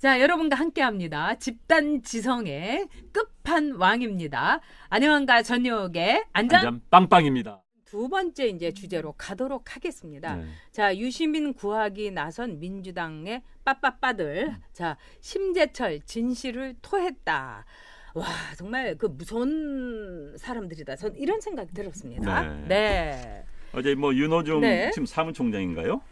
자, 여러분과 함께합니다. 집단 지성의 끝판왕입니다. 안녕한가 전역의 안전 빵빵입니다. 두 번째 이제 주제로 가도록 하겠습니다. 네. 자, 유시민 구하기 나선 민주당의 빠빠빠들. 자, 심재철 진실을 토했다. 와, 정말 그 무서운 사람들이다. 전 이런 생각이 들었습니다. 네. 네. 어제 뭐 윤호중 네. 지금 사무총장인가요?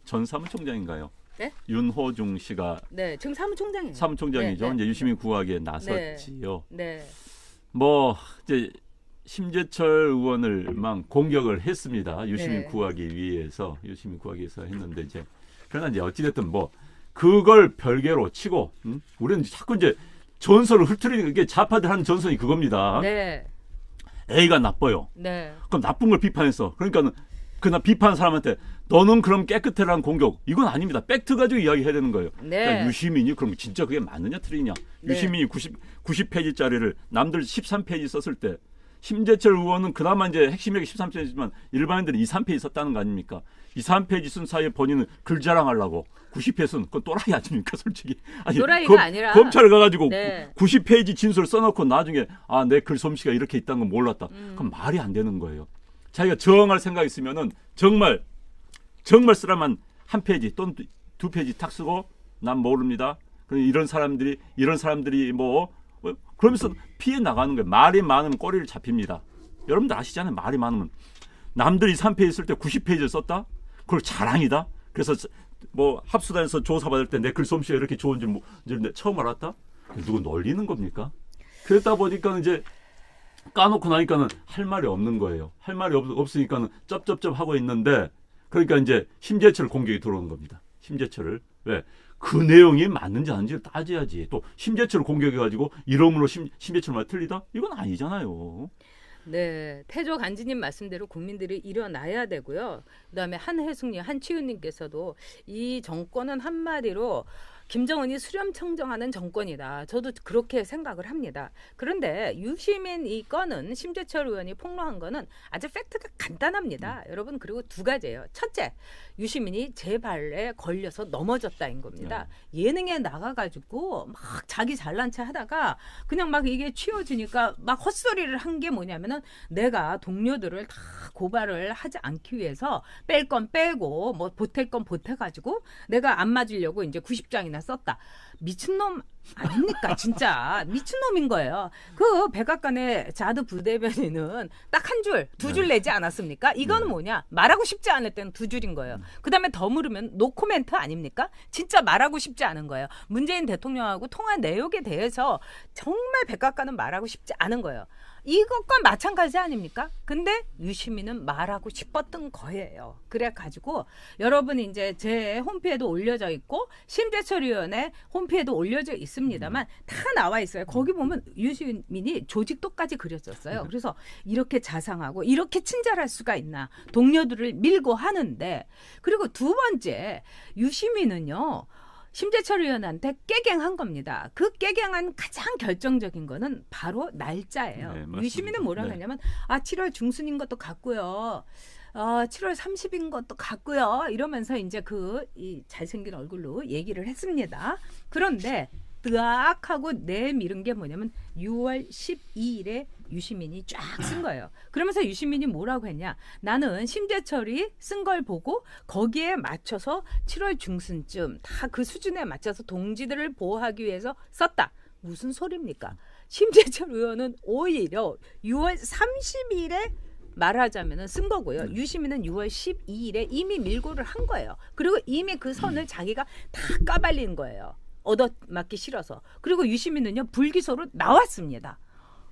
전 사무총장인가요? 네? 윤호중 씨가 네, 지금 사무총장이에요. 사무총장이죠. 네, 네. 이제 유시민 구하기에 나섰지요. 네. 뭐 이제 심재철 의원을 막 공격을 했습니다. 유시민 네. 구하기 위해서 했는데 이제 그러나 이제 어찌됐든 뭐 그걸 별개로 치고 우리는 자꾸 이제 전선을 흐트리는 게 좌파들 하는 전선이 그겁니다. 네. A가 나빠요. 네. 그럼 나쁜 걸 비판했어. 그러니까 그나 비판한 사람한테 너는 그럼 깨끗해라는 공격 이건 아닙니다. 팩트 가지고 이야기해야 되는 거예요. 네. 그러니까 유시민이 그럼 진짜 그게 맞느냐 틀리냐. 네. 유시민이 90페이지짜리를 남들 13페이지 썼을 때 심재철 의원은 그나마 이제 핵심이 13페이지지만 일반인들은 2, 3페이지 썼다는 거 아닙니까? 2, 3페이지 쓴 사이에 본인은 글 자랑하려고 90페이지 쓴 그건 또라이 아닙니까 솔직히. 아니, 또라이가 아니라 검찰을 가가지고 네. 90페이지 진술 써놓고 나중에 내 글 솜씨가 이렇게 있다는 건 몰랐다. 그럼 말이 안 되는 거예요. 자기가 정할 생각이 있으면은 정말 쓰라만 한 페이지 또는 두 페이지 탁 쓰고 난 모릅니다. 이런 사람들이 뭐 그러면서 피해 나가는 거예요. 말이 많으면 꼬리를 잡힙니다. 여러분들 아시잖아요. 말이 많으면 남들이 3페이지 쓸 때 90페이지를 썼다? 그걸 자랑이다? 그래서 뭐 합수단에서 조사받을 때 내 글솜씨가 이렇게 좋은지 처음 알았다? 누구 놀리는 겁니까? 그랬다 보니까 이제 까놓고 나니까는 할 말이 없는 거예요. 할 말이 없으니까는 쩝쩝쩝 하고 있는데 그러니까 이제 심재철 공격이 들어오는 겁니다. 심재철을 왜? 그 내용이 맞는지 아닌지를 따져야지. 또 심재철을 공격해가지고 이름으로 심재철 말 틀리다? 이건 아니잖아요. 네, 태조 간지님 말씀대로 국민들이 일어나야 되고요. 그다음에 한혜숙님, 한치윤님께서도 이 정권은 한마디로 김정은이 수렴청정하는 정권이다. 저도 그렇게 생각을 합니다. 그런데 유시민 이 건은 심재철 의원이 폭로한 거는 아주 팩트가 간단합니다. 여러분 그리고 두 가지예요. 첫째, 유시민이 제 발에 걸려서 넘어졌다인 겁니다. 예능에 나가가지고 막 자기 잘난 체 하다가 그냥 막 이게 치워지니까 막 헛소리를 한 게 뭐냐면은 내가 동료들을 다 고발을 하지 않기 위해서 뺄 건 빼고 뭐 보탤 건 보태가지고 내가 안 맞으려고 이제 90장이나 썼다. 미친놈 아닙니까? 진짜 미친놈인 거예요. 그 백악관의 자드 부대변인은 딱 한 줄, 두 줄 내지 않았습니까? 이거는 뭐냐? 말하고 싶지 않을 때는 두 줄인 거예요. 그다음에 더 물으면 노 코멘트 아닙니까? 진짜 말하고 싶지 않은 거예요. 문재인 대통령하고 통화 내용에 대해서 정말 백악관은 말하고 싶지 않은 거예요. 이것과 마찬가지 아닙니까? 근데 유시민은 말하고 싶었던 거예요. 그래가지고 여러분 이제 제 홈페이지에도 올려져 있고 심재철 의원의 홈페이지에도 올려져 있습니다만 다 나와 있어요. 거기 보면 유시민이 조직도까지 그려졌어요. 그래서 이렇게 자상하고 이렇게 친절할 수가 있나. 동료들을 밀고 하는데 그리고 두 번째 유시민은요. 심재철 의원한테 깨갱한 겁니다. 그 깨갱한 가장 결정적인 거는 바로 날짜예요. 네, 유시민은 뭐라고 하냐면 7월 중순인 것도 같고요. 7월 30인 것도 같고요. 이러면서 이제 이 잘생긴 얼굴로 얘기를 했습니다. 그런데 뜨악 하고 내밀은 게 뭐냐면 6월 12일에 유시민이 쫙 쓴 거예요. 그러면서 유시민이 뭐라고 했냐. 나는 심재철이 쓴 걸 보고 거기에 맞춰서 7월 중순쯤 다 그 수준에 맞춰서 동지들을 보호하기 위해서 썼다. 무슨 소리입니까? 심재철 의원은 오히려 6월 30일에 말하자면 쓴 거고요. 유시민은 6월 12일에 이미 밀고를 한 거예요. 그리고 이미 그 선을 자기가 다 까발린 거예요. 얻어맞기 싫어서. 그리고 유시민은요. 불기소로 나왔습니다.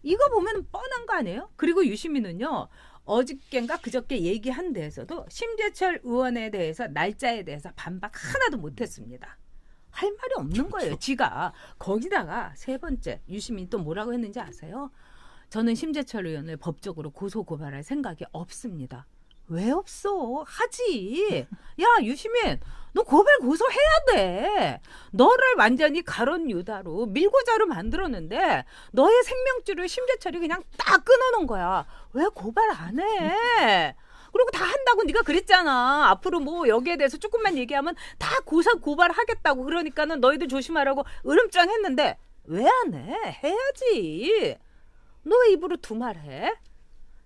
이거 보면 뻔한 거 아니에요? 그리고 유시민은요. 어저께인가 그저께 얘기한 데에서도 심재철 의원에 대해서 날짜에 대해서 반박 하나도 못했습니다. 할 말이 없는 거예요. 지가. 거기다가 세 번째 유시민이 또 뭐라고 했는지 아세요? 저는 심재철 의원을 법적으로 고소고발할 생각이 없습니다. 왜 없어? 하지. 야 유시민 너 고발 고소해야 돼. 너를 완전히 가론 유다로 밀고자로 만들었는데 너의 생명줄을 심재철이 그냥 딱 끊어놓은 거야. 왜 고발 안 해? 그리고 다 한다고 네가 그랬잖아. 앞으로 뭐 여기에 대해서 조금만 얘기하면 다 고발하겠다고. 그러니까는 너희들 조심하라고 으름장 했는데 왜 안 해? 해야지. 너 왜 입으로 두 말 해?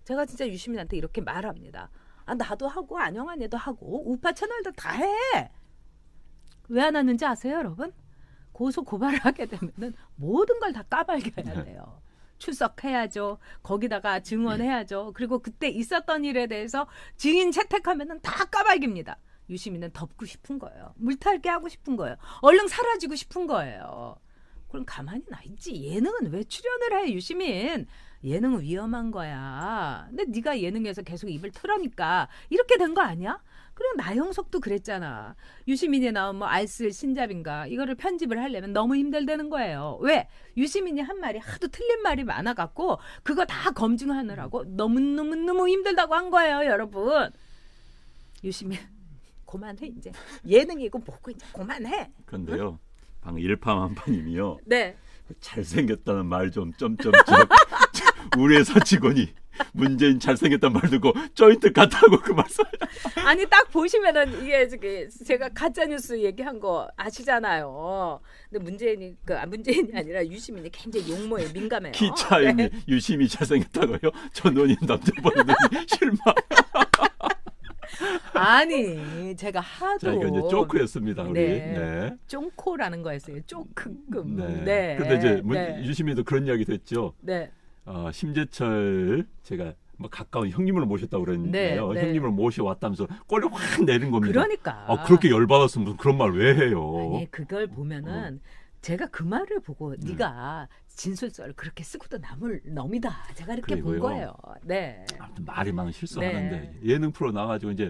제가 진짜 유시민한테 이렇게 말합니다. 아, 나도 하고 안영환이도 하고 우파 채널도 다 해. 왜 안 하는지 아세요, 여러분? 고소 고발을 하게 되면은 모든 걸 다 까발겨야 돼요. 출석해야죠. 거기다가 증언해야죠. 그리고 그때 있었던 일에 대해서 증인 채택하면은 다 까발깁니다. 유시민은 덮고 싶은 거예요. 물타기 하고 싶은 거예요. 얼른 사라지고 싶은 거예요. 그럼 가만히 나 있지. 예능은 왜 출연을 해, 유시민? 예능은 위험한 거야. 근데 네가 예능에서 계속 입을 틀으니까 이렇게 된 거 아니야? 그리고 나영석도 그랬잖아. 유시민이 나온 뭐 알쓸 신잡인가 이거를 편집을 하려면 너무 힘들다는 거예요. 왜? 유시민이 한 말이 하도 틀린 말이 많아갖고 그거 다 검증하느라고 너무 힘들다고 한 거예요, 여러분. 유시민 그만해 이제. 예능이고 뭐고 이제 그만해. 그런데요. 방금 일파만파님이요. 네. 잘생겼다는 말 좀 점점점 우리 회사 직원이 문재인 잘생겼다는 말 듣고 조인트 같다고 그 말씀. 아니 딱 보시면은 이게 제가 가짜 뉴스 얘기한 거 아시잖아요. 근데 문재인이 아니라 유시민이 굉장히 용모에 민감해요. 기차에 네. 유심히 잘생겼다고요? 저 눈이 남자 보는 눈이 실망. 아니 제가 하도 자, 이거 이제 조크였습니다. 우리. 네. 네. 쫑코라는 거였어요. 쪼크급. 네. 네. 근데 이제 네. 유시민도 그런 이야기도 했죠. 네. 심재철 제가 뭐 가까운 형님을 모셨다고 그랬는데요. 네, 네. 형님을 모셔왔다면서 꼴을 확 내린 겁니다. 그러니까. 그렇게 열받았으면 무슨 그런 말 왜 해요? 아니 그걸 보면은 제가 그 말을 보고 네가 진술서를 그렇게 쓰고도 남을 놈이다. 제가 이렇게 본 그리고요. 거예요. 네. 아무튼 말이 많은 실수하는데 네. 예능 프로 나가지고 이제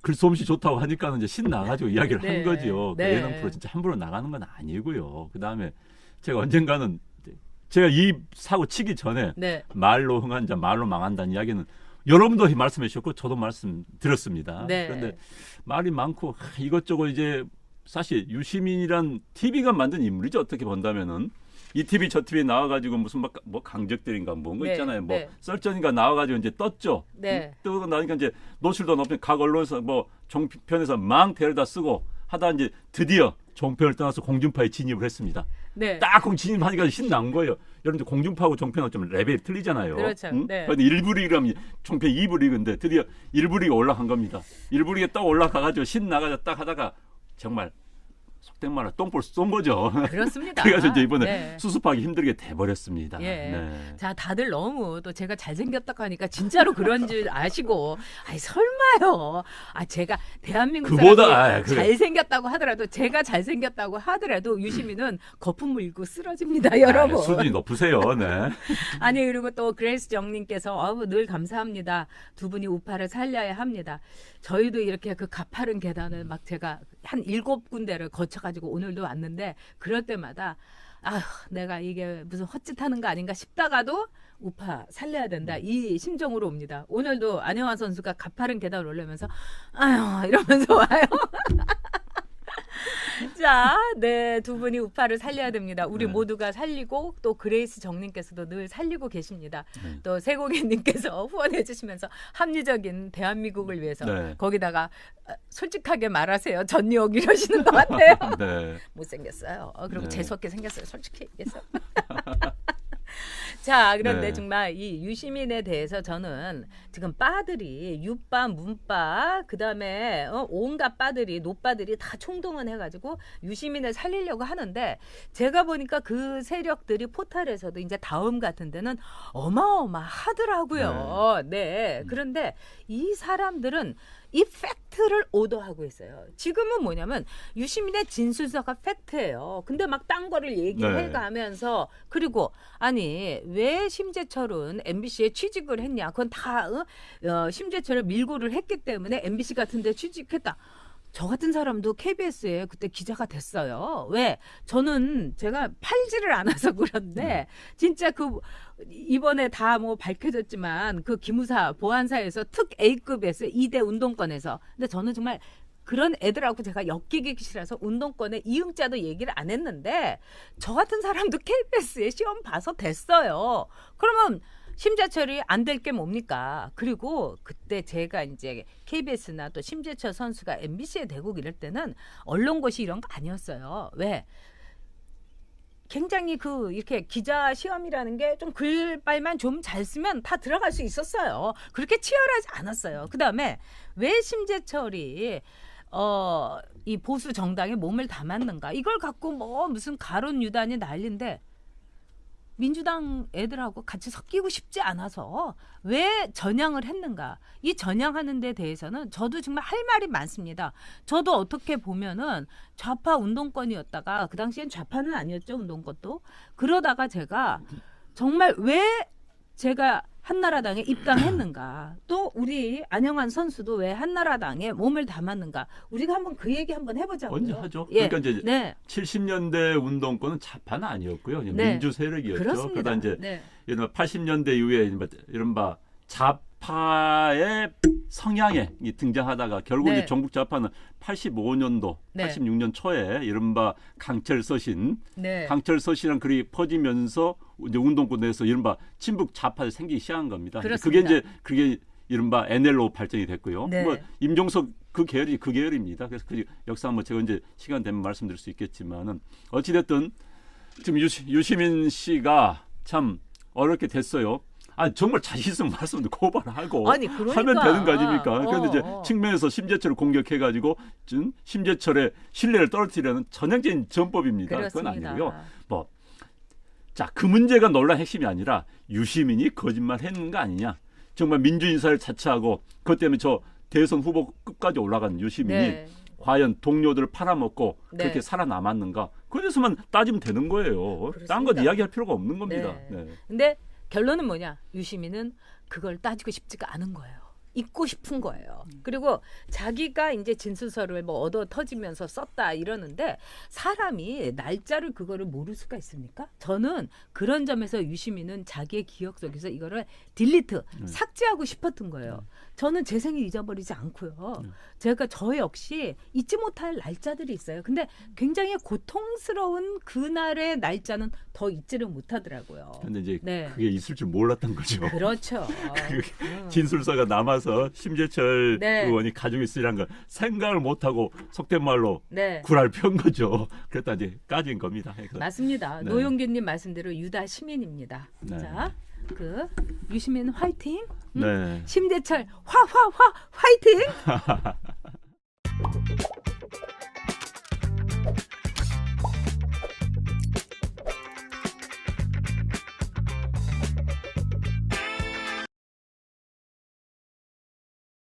글솜씨 좋다고 하니까는 이제 신 나가지고 이야기를 네. 한 거지요. 네. 예능 프로 진짜 함부로 나가는 건 아니고요. 그 다음에 제가 언젠가는 제가 이 사고 치기 전에 네. 말로 흥한 자 말로 망한다는 이야기는 여러분도 말씀해 주셨고 저도 말씀드렸습니다. 네. 그런데 말이 많고 이것저것 이제 사실 유시민이란 TV가 만든 인물이죠. 어떻게 본다면은 이 TV 저 TV 나와가지고 무슨 뭐 강적들인가 뭔거 네. 있잖아요. 뭐 네. 썰전인가 나와가지고 이제 떴죠. 네. 뜨고 나니까 이제 노출도 높은 각 언론에서 뭐 종편에서 망 데려다 쓰고 하다 이제 드디어 종편을 떠나서 공중파에 진입을 했습니다. 네. 딱 진입하니까 신난 거예요. 여러분들 공중파하고 종편은 좀 레벨이 틀리잖아요. 그렇죠. 네. 그런데 1부 리그라면 종편 2부 리그인데 드디어 1부 리그 올라간 겁니다. 1부 리그에 딱 올라가가지고 신나가지고 딱 하다가 정말 속된 말로 똥볼 쏜 거죠. 그렇습니다. 그래서 이제 이번에 네. 수습하기 힘들게 돼버렸습니다. 예. 네. 자, 다들 너무 또 제가 잘생겼다고 하니까 진짜로 그런 줄 아시고, 아이 설마요. 아, 제가 대한민국 그보다, 사람이 그래. 잘생겼다고 하더라도 제가 잘생겼다고 하더라도 유시민은 거품 물고 쓰러집니다, 여러분. 수준이 높으세요. 네. 아니 그리고 또 그레이스 정님께서 늘 감사합니다. 두 분이 우파를 살려야 합니다. 저희도 이렇게 그 가파른 계단을 막 제가 한 7군데를 거쳐가지고 오늘도 왔는데 그럴 때마다 내가 이게 무슨 헛짓하는 거 아닌가 싶다가도 우파 살려야 된다 이 심정으로 옵니다. 오늘도 안영환 선수가 가파른 계단을 올라오면서 아유 이러면서 와요. 자, 네, 두 분이 우파를 살려야 됩니다. 우리 네. 모두가 살리고 또 그레이스 정님께서도 늘 살리고 계십니다. 네. 또 세고객님께서 후원해 주시면서 합리적인 대한민국을 위해서 네. 거기다가 솔직하게 말하세요. 전역 이러시는 것 같아요. 네. 못생겼어요. 그리고 네. 재수없게 생겼어요. 솔직히 얘기해서. 자, 그런데 네. 정말 이 유시민에 대해서 저는 지금 빠들이 유빠, 문빠, 그다음에 온갖 빠들이 노빠들이 다 총동원 해가지고 유시민을 살리려고 하는데 제가 보니까 그 세력들이 포탈에서도 이제 다음 같은 데는 어마어마하더라고요. 네. 그런데 이 사람들은 이 팩트를 오더하고 있어요. 지금은 뭐냐면 유시민의 진술서가 팩트예요. 근데 막 딴 거를 얘기해가면서 그리고 아니 왜 심재철은 MBC에 취직을 했냐? 그건 다 심재철을 밀고를 했기 때문에 MBC 같은 데 취직했다. 저 같은 사람도 KBS에 그때 기자가 됐어요. 왜? 저는 제가 팔지를 않아서 그런데 진짜 그 이번에 다 뭐 밝혀졌지만 그 기무사 보안사에서 특 A급에서 2대 운동권에서 근데 저는 정말 그런 애들하고 제가 엮이기 싫어서 운동권에 이응자도 얘기를 안 했는데 저 같은 사람도 KBS에 시험 봐서 됐어요. 그러면 심재철이 안 될 게 뭡니까? 그리고 그때 제가 이제 KBS나 또 심재철 선수가 MBC에 대고 이럴 때는 언론고시 이런 거 아니었어요. 왜? 굉장히 이렇게 기자 시험이라는 게 좀 글발만 좀 잘 쓰면 다 들어갈 수 있었어요. 그렇게 치열하지 않았어요. 그다음에 왜 심재철이 이 보수 정당에 몸을 담았는가? 이걸 갖고 뭐 무슨 가론 유단이 난리인데 민주당 애들하고 같이 섞이고 싶지 않아서 왜 전향을 했는가? 이 전향하는 데 대해서는 저도 정말 할 말이 많습니다. 저도 어떻게 보면은 좌파 운동권이었다가 그 당시엔 좌파는 아니었죠, 운동권도. 그러다가 제가 정말 왜 제가 한나라당에 입당했는가? 또 우리 안영환 선수도 왜 한나라당에 몸을 담았는가? 우리가 한번 그 얘기 한번 해보자고요. 언제 하죠? 예. 그러니까 이제 네. 70년대 운동권은 좌파는 아니었고요. 네. 민주 세력이었죠. 그렇습니다. 그러다 이제 네. 이른바 80년대 이후에 이른바 좌파의 성향에 등장하다가 결국 네. 이제 전국 좌파는 85년도, 네. 86년 초에 이른바 강철서신, 네. 강철서신이란 글이 퍼지면서 이제 운동권 내에서 이른바 친북 좌파가 생기기 시작한 겁니다. 그렇습니다. 그게 이른바 NL로 발전이 됐고요. 네. 뭐 임종석 그 계열입니다. 그래서 그 역사 한번 제가 이제 시간 되면 말씀드릴 수 있겠지만은 어찌됐든 지금 유시민 씨가 참 어렵게 됐어요. 정말 자신 있으면 말씀도 고발하고 아니, 그러니까. 하면 되는 거 아닙니까? 그런데 이제 측면에서 심재철을 공격해가지고 심재철의 신뢰를 떨어뜨리려는 전형적인 전법입니다. 그렇습니다. 그건 아니고요. 그 문제가 논란 핵심이 아니라 유시민이 거짓말했는 거 아니냐? 정말 민주인사를 자처하고 그것 때문에 저 대선 후보 끝까지 올라간 유시민이 네. 과연 동료들을 팔아먹고 네. 그렇게 살아남았는가? 그래서만 따지면 되는 거예요. 딴 건 이야기할 필요가 없는 겁니다. 네. 네. 근데 결론은 뭐냐? 유시민은 그걸 따지고 싶지가 않은 거예요. 잊고 싶은 거예요. 그리고 자기가 이제 진술서를 뭐 얻어 터지면서 썼다 이러는데 사람이 날짜를 그거를 모를 수가 있습니까? 저는 그런 점에서 유시민은 자기의 기억 속에서 이거를 딜리트, 삭제하고 싶었던 거예요. 저는 제 생일 잊어버리지 않고요. 제가 저 역시 잊지 못할 날짜들이 있어요. 근데 굉장히 고통스러운 그날의 날짜는 더 잊지를 못하더라고요. 근데 이제 네. 그게 있을 줄 몰랐던 거죠. 그렇죠. 진술서가 남아서 심재철 네. 의원이 가지고 있으리란 걸 생각을 못하고 속된 말로 네. 구랄 편 거죠. 그랬다 이제 까진 겁니다. 그래서 맞습니다. 네. 노영균님 말씀대로 유다 시민입니다. 네. 자, 유시민 화이팅. 네. 심재철 화화화 화이팅.